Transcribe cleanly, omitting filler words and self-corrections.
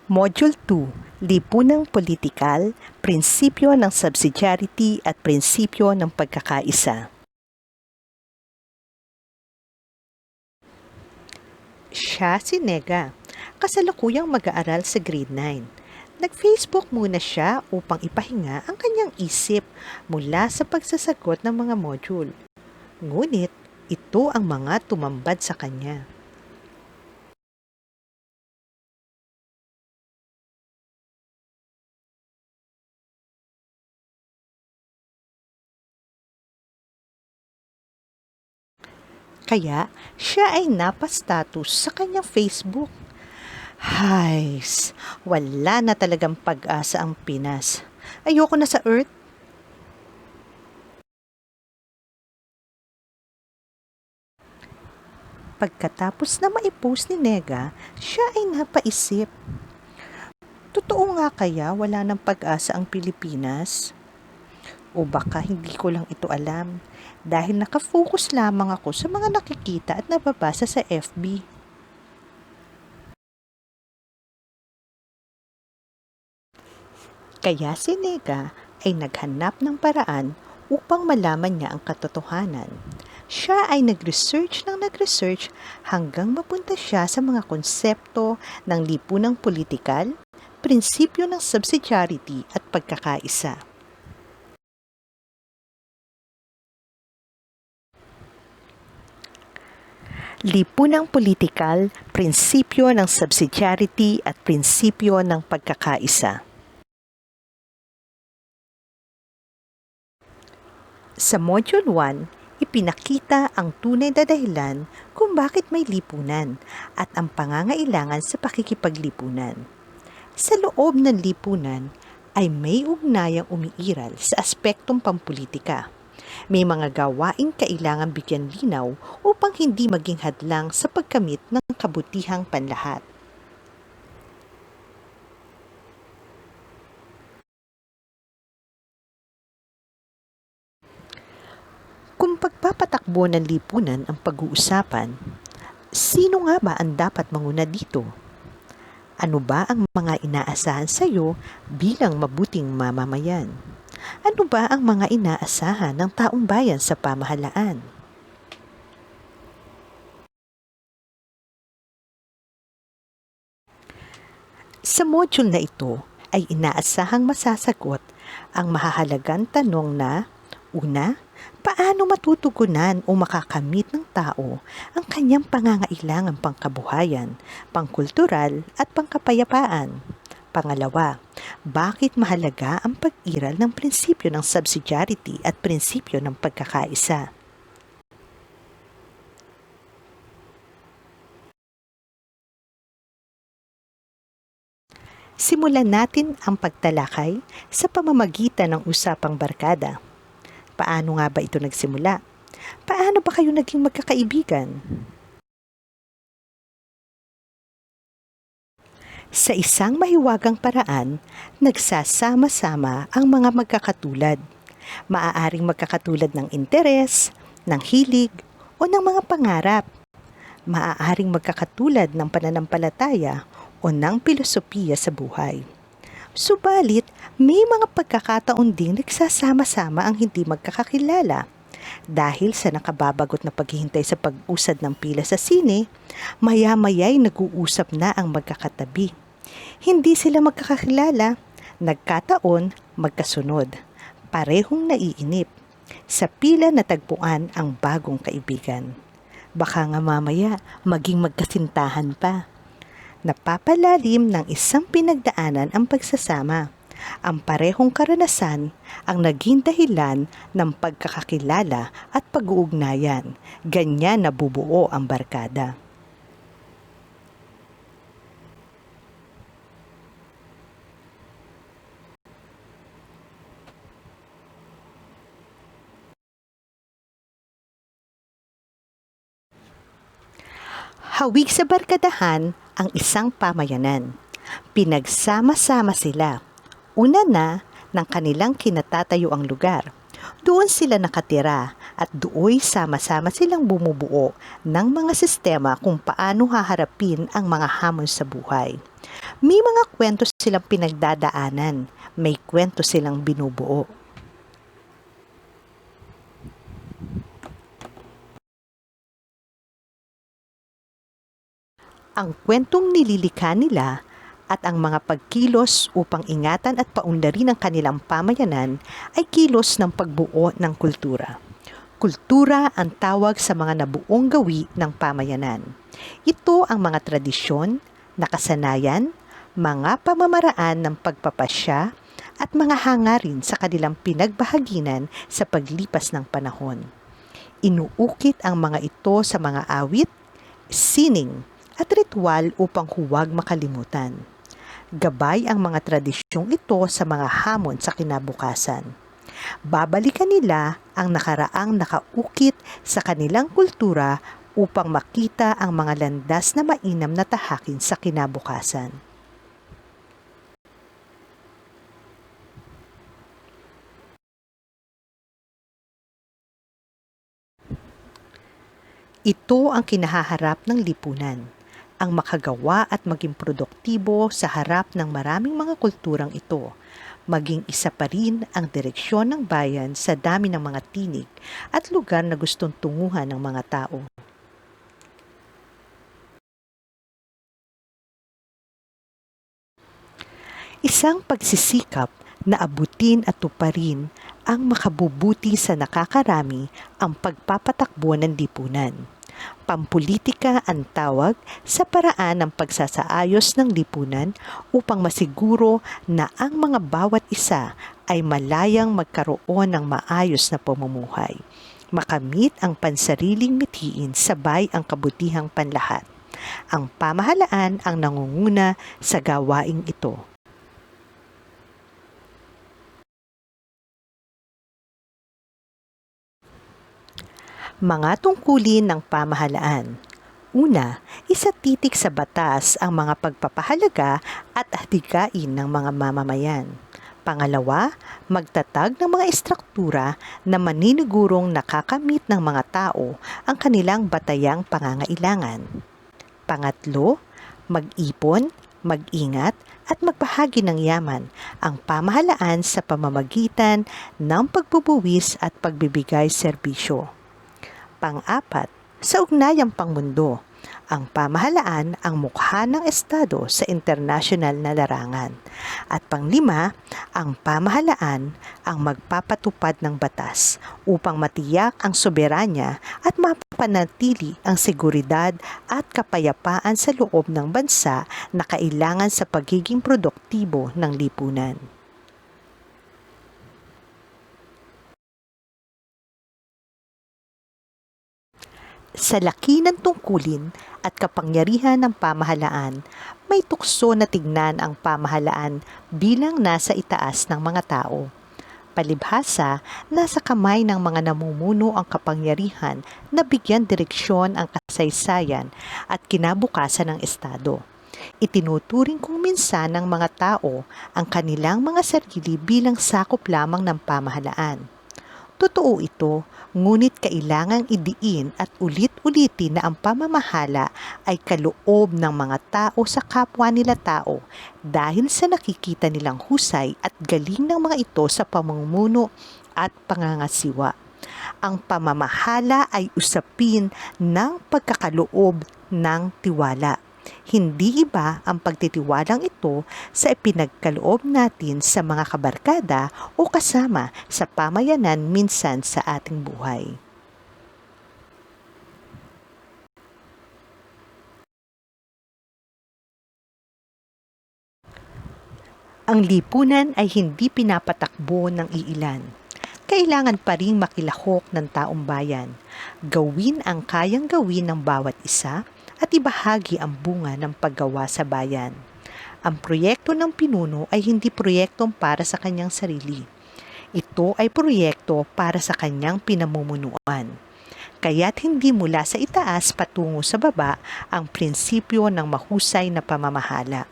Module 2, Lipunang Politikal, Prinsipyo ng Subsidiarity at Prinsipyo ng Pagkakaisa. Siya si Nega, kasalukuyang mag-aaral sa grade 9. Nag-Facebook muna siya upang ipahinga ang kanyang isip mula sa pagsasagot ng mga module. Ngunit ito ang mga tumambad sa kanya. Kaya siya ay napastatus sa kanyang Facebook. Hays, wala na talagang pag-asa ang Pinas. Ayoko na sa Earth. Pagkatapos na maipost ni Nega, siya ay napaisip. Totoo nga kaya wala ng pag-asa ang Pilipinas? O baka hindi ko lang ito alam dahil nakafocus lamang ako sa mga nakikita at nababasa sa FB. Kaya si Nega ay naghanap ng paraan upang malaman niya ang katotohanan. Siya ay nag-research hanggang mapunta siya sa mga konsepto ng lipunang politikal, prinsipyo ng subsidiarity at pagkakaisa. Lipunang politikal, prinsipyo ng subsidiarity at prinsipyo ng pagkakaisa. Sa Module 1, ipinakita ang tunay na dahilan kung bakit may lipunan at ang pangangailangan sa pakikipaglipunan. Sa loob ng lipunan ay may ugnayang umiiral sa aspektong pampulitika. May mga gawaing kailangan bigyan linaw upang hindi maging hadlang sa pagkamit ng kabutihang panlahat. Kung pagpapatakbo ng lipunan ang pag-uusapan, sino nga ba ang dapat manguna dito? Ano ba ang mga inaasahan sa iyo bilang mabuting mamamayan? Ano ba ang mga inaasahan ng taong bayan sa pamahalaan? Sa module na ito ay inaasahang masasagot ang mahahalagang tanong na: una, paano matutugunan o makakamit ng tao ang kanyang pangangailangang pangkabuhayan, pangkultural at pangkapayapaan? Pangalawa, bakit mahalaga ang pag-iral ng prinsipyo ng subsidiarity at prinsipyo ng pagkakaisa? Simulan natin ang pagtalakay sa pamamagitan ng usapang barkada. Paano nga ba ito nagsimula? Paano ba kayo naging magkakaibigan? Sa isang mahiwagang paraan, nagsasama-sama ang mga magkakatulad. Maaaring magkakatulad ng interes, ng hilig, o ng mga pangarap. Maaaring magkakatulad ng pananampalataya o ng pilosopiya sa buhay. Subalit, may mga pagkakataon ding nagsasama-sama ang hindi magkakakilala. Dahil sa nakababagot na paghihintay sa pag-usad ng pila sa sine, maya-maya'y nag-uusap na ang magkakatabi. Hindi sila magkakakilala, nagkataon, magkasunod, parehong naiinip. Sa pila natagpuan ang bagong kaibigan. Baka nga mamaya maging magkasintahan pa. Napapalalim ng isang pinagdaanan ang pagsasama. Ang parehong karanasan ang naging dahilan ng pagkakakilala at pag-uugnayan. Ganyan nabubuo ang barkada. Hawig sa barkadahan ang isang pamayanan. Pinagsama-sama sila. Una na ng kanilang kinatatayo ang lugar. Doon sila nakatira at dooy sama-sama silang bumubuo ng mga sistema kung paano haharapin ang mga hamon sa buhay. May mga kwento silang pinagdadaanan, may kwento silang binubuo. Ang kwentong nililikha nila at ang mga pagkilos upang ingatan at paunlarin ang kanilang pamayanan ay kilos ng pagbuo ng kultura. Kultura ang tawag sa mga nabuong gawi ng pamayanan. Ito ang mga tradisyon, nakasanayan, mga pamamaraan ng pagpapasya at mga hangarin sa kanilang pinagbahaginan sa paglipas ng panahon. Inuukit ang mga ito sa mga awit, sining, at ritual upang huwag makalimutan. Gabay ang mga tradisyong ito sa mga hamon sa kinabukasan. Babalikan nila ang nakaraang nakaukit sa kanilang kultura upang makita ang mga landas na mainam na tahakin sa kinabukasan. Ito ang kinahaharap ng lipunan, ang makagawa at maging produktibo sa harap ng maraming mga kulturang ito. Maging isa pa rin ang direksyon ng bayan sa dami ng mga tinig at lugar na gustong tunguhan ng mga tao. Isang pagsisikap na abutin at tuparin ang makabubuti sa nakakarami ang pagpapatakbo ng lipunan. Pampulitika ang tawag sa paraan ng pagsasaayos ng lipunan upang masiguro na ang mga bawat isa ay malayang magkaroon ng maayos na pamumuhay. Makamit ang pansariling mithiin sabay ang kabutihang panlahat. Ang pamahalaan ang nangunguna sa gawaing ito. Mga tungkulin ng pamahalaan. Una, isatitik sa batas ang mga pagpapahalaga at hatigain ng mga mamamayan. Pangalawa, magtatag ng mga estruktura na maninigurong nakakamit ng mga tao ang kanilang batayang pangangailangan. Pangatlo, mag-ipon, mag-ingat at magbahagi ng yaman ang pamahalaan sa pamamagitan ng pagbubuwis at pagbibigay serbisyo. Pang-apat, sa ugnayang pangmundo, ang pamahalaan ang mukha ng Estado sa internasyonal na larangan. At pang-lima, ang pamahalaan ang magpapatupad ng batas upang matiyak ang soberanya at mapanatili ang seguridad at kapayapaan sa loob ng bansa na kailangan sa pagiging produktibo ng lipunan. Sa laki ng tungkulin at kapangyarihan ng pamahalaan, may tukso na tignan ang pamahalaan bilang nasa itaas ng mga tao. Palibhasa, nasa kamay ng mga namumuno ang kapangyarihan na bigyan direksyon ang kasaysayan at kinabukasan ng Estado. Itinuturing kung minsan ng mga tao ang kanilang mga sarili bilang sakop lamang ng pamahalaan. Totoo ito, ngunit kailangang idiin at ulit-ulitin na ang pamamahala ay kaloob ng mga tao sa kapwa nila tao dahil sa nakikita nilang husay at galing ng mga ito sa pamumuno at pangangasiwa. Ang pamamahala ay usapin ng pagkakaloob ng tiwala. Hindi iba ang pagtitiwalang ito sa ipinagkaloob natin sa mga kabarkada o kasama sa pamayanan minsan sa ating buhay. Ang lipunan ay hindi pinapatakbo ng iilan. Kailangan pa ring makilahok ng taong bayan. Gawin ang kayang gawin ng bawat isa at ibahagi ang bunga ng paggawa sa bayan. Ang proyekto ng pinuno ay hindi proyektong para sa kanyang sarili. Ito ay proyekto para sa kanyang pinamumunuan. Kaya't hindi mula sa itaas patungo sa baba ang prinsipyo ng mahusay na pamamahala.